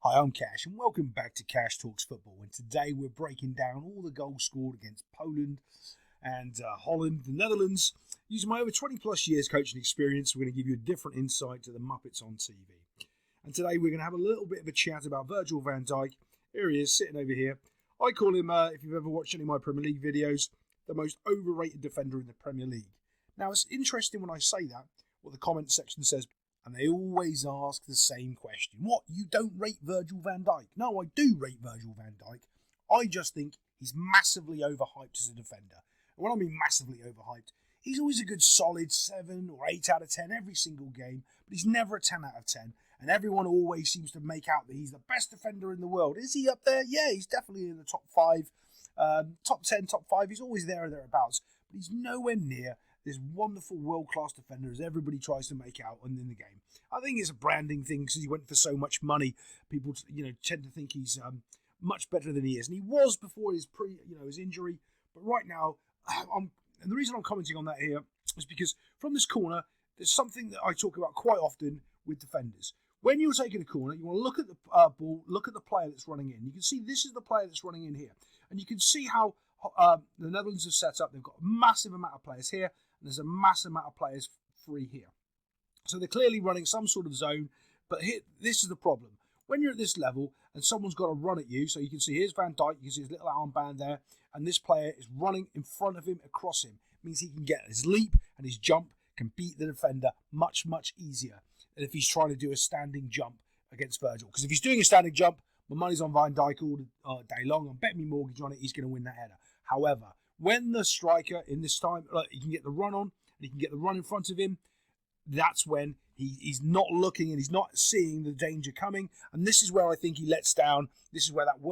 Hi, I'm Cash, and welcome back to Cash Talks Football. And today we're breaking down all the goals scored against Poland and Holland, the Netherlands. Using my over 20 plus years coaching experience, we're going to give you a different insight to the Muppets on TV. And today we're going to have a little bit of a chat about Virgil van Dijk. Here he is, sitting over here. I call him, if you've ever watched any of my Premier League videos, the most overrated defender in the Premier League. Now, it's interesting when I say that, what the comment section says. And they always ask the same question. What, you don't rate Virgil van Dijk? No, I do rate Virgil van Dijk. I just think he's massively overhyped as a defender. And when I mean massively overhyped, he's always a good solid 7 or 8 out of 10 every single game, but he's never a 10 out of 10. And everyone always seems to make out that he's the best defender in the world. Is he up there? Yeah, he's definitely in the top 5, top 10, top 5. He's always there or thereabouts, but he's nowhere near this wonderful world-class defender as everybody tries to make out in the game. I think it's a branding thing because he went for so much money. People, tend to think he's much better than he is, and he was before his his injury. But right now, and the reason I'm commenting on that here is because from this corner, there's something that I talk about quite often with defenders. When you're taking a corner, you want to look at the ball, look at the player that's running in. You can see this is the player that's running in here, and you can see how the Netherlands have set up. They've got a massive amount of players here. There's a massive amount of players free here. So they're clearly running some sort of zone, but here, this is the problem. When you're at this level and someone's got to run at you, so you can see here's Van Dijk, you can see his little armband there, and this player is running in front of him, across him. It means he can get his leap and his jump can beat the defender much, much easier than if he's trying to do a standing jump against Virgil. Because if he's doing a standing jump, my money's on Van Dijk all day long. I'm betting me mortgage on it, he's going to win that header. However, when the striker in this time, he can get the run on and he can get the run in front of him, that's when he's not looking and he's not seeing the danger coming. And this is where I think he lets down. This is where that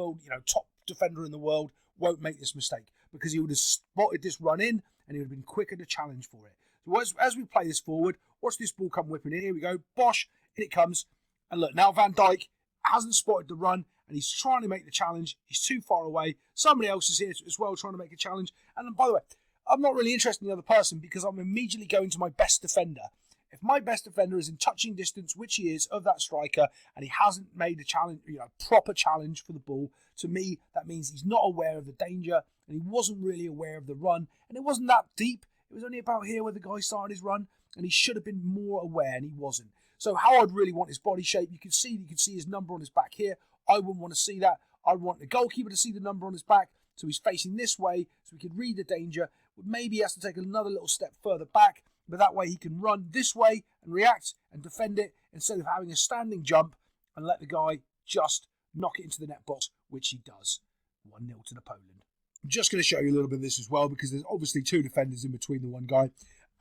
top defender in the world won't make this mistake, because he would have spotted this run in and he would have been quicker to challenge for it. So as we play this forward, watch this ball come whipping in. Here we go. Bosh, in it comes. And look, now Van Dijk hasn't spotted the run, and he's trying to make the challenge. He's too far away. Somebody else is here as well trying to make a challenge. And by the way, I'm not really interested in the other person because I'm immediately going to my best defender. If my best defender is in touching distance, which he is, of that striker, and he hasn't made a challenge, proper challenge for the ball, to me, that means he's not aware of the danger, and he wasn't really aware of the run. And it wasn't that deep. It was only about here where the guy started his run, and he should have been more aware, and he wasn't. So how I'd really want his body shape, you can see his number on his back here. I wouldn't want to see that. I'd want the goalkeeper to see the number on his back, so he's facing this way, so he can read the danger. Maybe he has to take another little step further back, but that way he can run this way and react and defend it instead of having a standing jump and let the guy just knock it into the net box, which he does. 1-0 to the Poland. I'm just going to show you a little bit of this as well, because there's obviously 2 defenders in between the one guy,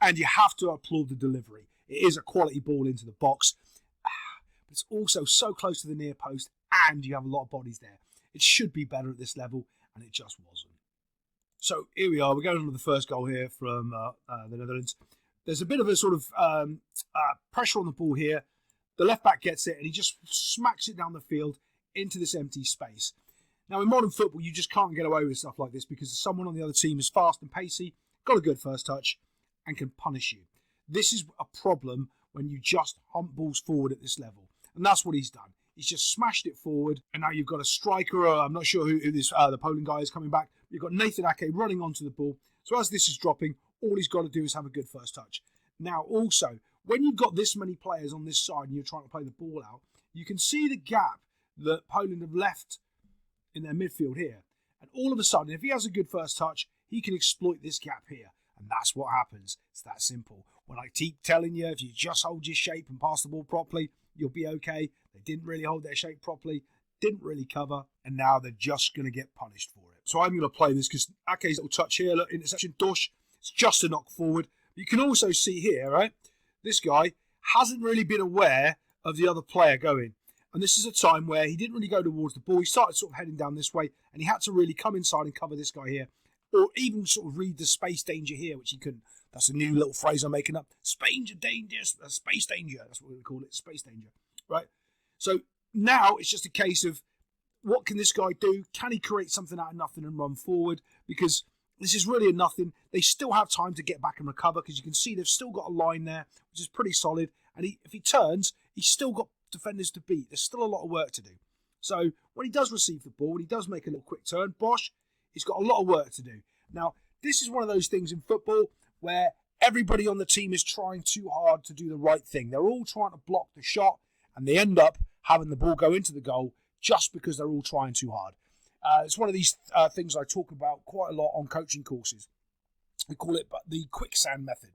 and you have to applaud the delivery. It is a quality ball into the box, but it's also so close to the near post, and you have a lot of bodies there. It should be better at this level, and it just wasn't. So here we are. We're going on to the first goal here from the Netherlands. There's a bit of a sort of pressure on the ball here. The left back gets it, and he just smacks it down the field into this empty space. Now, in modern football, you just can't get away with stuff like this because someone on the other team is fast and pacey, got a good first touch, and can punish you. This is a problem when you just hump balls forward at this level. And that's what he's done. He's just smashed it forward. And now you've got a striker. I'm not sure who this the Poland guy is coming back. You've got Nathan Ake running onto the ball. So as this is dropping, all he's got to do is have a good first touch. Now, also, when you've got this many players on this side and you're trying to play the ball out, you can see the gap that Poland have left in their midfield here. And all of a sudden, if he has a good first touch, he can exploit this gap here. And that's what happens. It's that simple. When I keep telling you, if you just hold your shape and pass the ball properly, you'll be okay. They didn't really hold their shape properly, didn't really cover, and now they're just going to get punished for it. So I'm going to play this because Ake's little touch here, look, interception, Dush, it's just a knock forward. You can also see here, right, this guy hasn't really been aware of the other player going. And this is a time where he didn't really go towards the ball. He started sort of heading down this way, and he had to really come inside and cover this guy here, or even sort of read the space danger here, which he couldn't. That's a new little phrase I'm making up. Space danger. That's what we call it, space danger, right? So now it's just a case of what can this guy do? Can he create something out of nothing and run forward? Because this is really a nothing. They still have time to get back and recover because you can see they've still got a line there, which is pretty solid. And if he turns, he's still got defenders to beat. There's still a lot of work to do. So when he does receive the ball, when he does make a little quick turn, Bosch, he's got a lot of work to do. Now, this is one of those things in football where everybody on the team is trying too hard to do the right thing. They're all trying to block the shot, and they end up having the ball go into the goal just because they're all trying too hard. It's one of these things I talk about quite a lot on coaching courses. We call it the quicksand method.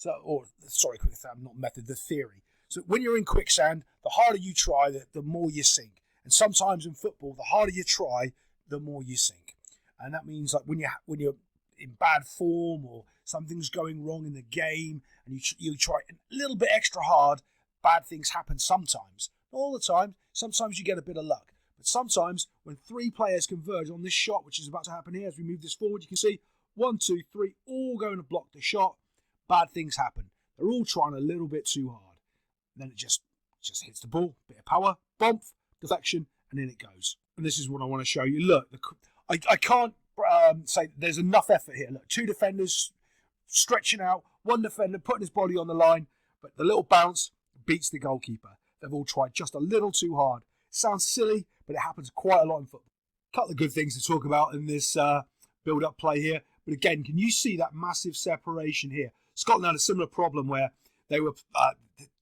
Quicksand, not method, the theory. So when you're in quicksand, the harder you try, the more you sink. And sometimes in football, the harder you try, the more you sink. And that means like when you're in bad form or something's going wrong in the game and you try a little bit extra hard, bad things happen sometimes. Not all the time. Sometimes you get a bit of luck. But sometimes when 3 players converge on this shot, which is about to happen here as we move this forward, you can see 1, 2, 3 all going to block the shot. Bad things happen. They're all trying a little bit too hard. And then it just hits the ball, bit of power, bump, deflection, and in it goes. And this is what I want to show you. Look, I can't say there's enough effort here. Look, 2 defenders stretching out, 1 defender putting his body on the line, but the little bounce beats the goalkeeper. They've all tried just a little too hard. Sounds silly, but it happens quite a lot in football. A couple of good things to talk about in this build-up play here. But again, can you see that massive separation here? Scotland had a similar problem where they were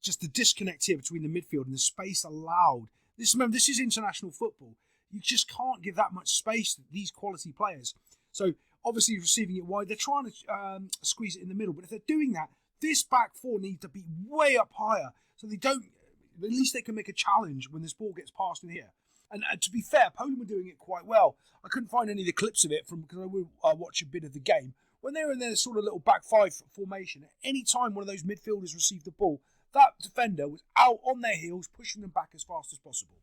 just the disconnect here between the midfield and the space allowed. Remember, this is international football. You just can't give that much space to these quality players. So obviously receiving it wide, they're trying to squeeze it in the middle. But if they're doing that, this back four needs to be way up higher so they don't. At least they can make a challenge when this ball gets passed in here. And to be fair, Poland were doing it quite well. I couldn't find any of the clips of it because I would watch a bit of the game. When they were in their sort of little back 5 formation, at any time one of those midfielders received the ball, that defender was out on their heels, pushing them back as fast as possible.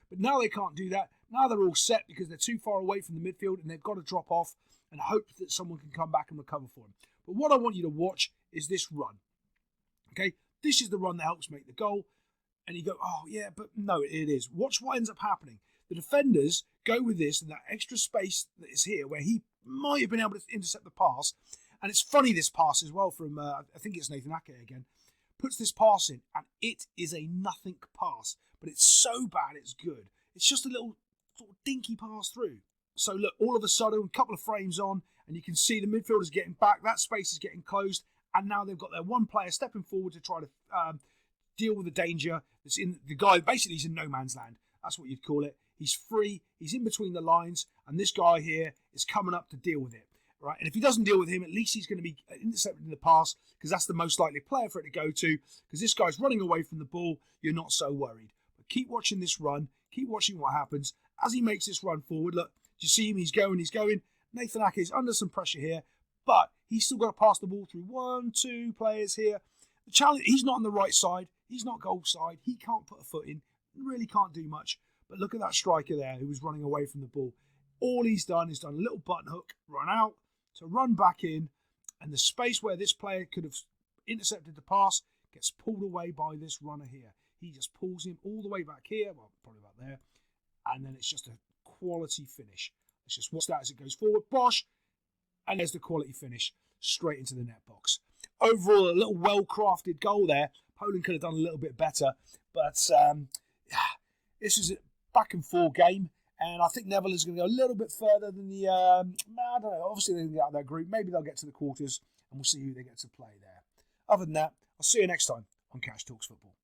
But now they can't do that. Now they're all set because they're too far away from the midfield and they've got to drop off and hope that someone can come back and recover for them. But what I want you to watch is this run. Okay, this is the run that helps make the goal. And you go, oh yeah, but no, it is. Watch what ends up happening. The defenders go with this and that extra space that is here where he might have been able to intercept the pass. And it's funny, this pass as well from, I think it's Nathan Ake again, puts this pass in and it is a nothing pass. But it's so bad it's good. It's just a little sort of dinky pass through. So look, all of a sudden, a couple of frames on and you can see the midfielders getting back. That space is getting closed. And now they've got their one player stepping forward to try to deal with the danger that's in the guy. Basically, he's in no man's land. That's what you'd call it. He's free. He's in between the lines, and this guy here is coming up to deal with it, right? And if he doesn't deal with him, at least he's going to be intercepted in the pass because that's the most likely player for it to go to. Because this guy's running away from the ball, you're not so worried. But keep watching this run. Keep watching what happens as he makes this run forward. Look, do you see him? He's going. Nathan Ake is under some pressure here, but he's still got to pass the ball through 1, 2 players here. The challenge, he's not on the right side. He's not goal side. He can't put a foot in. Really can't do much. But look at that striker there who was running away from the ball. All he's done is done a little button hook, run out, to run back in, and the space where this player could have intercepted the pass gets pulled away by this runner here. He just pulls him all the way back here, well, probably about there, and then it's just a quality finish. Let's just watch that as it goes forward. Bosch, and there's the quality finish straight into the net box. Overall, a little well-crafted goal there. Poland could have done a little bit better, but this is a back-and-forth game, and I think Netherlands is going to go a little bit further than the, I don't know, obviously they're going to get out of their group. Maybe they'll get to the quarters, and we'll see who they get to play there. Other than that, I'll see you next time on Cash Talks Football.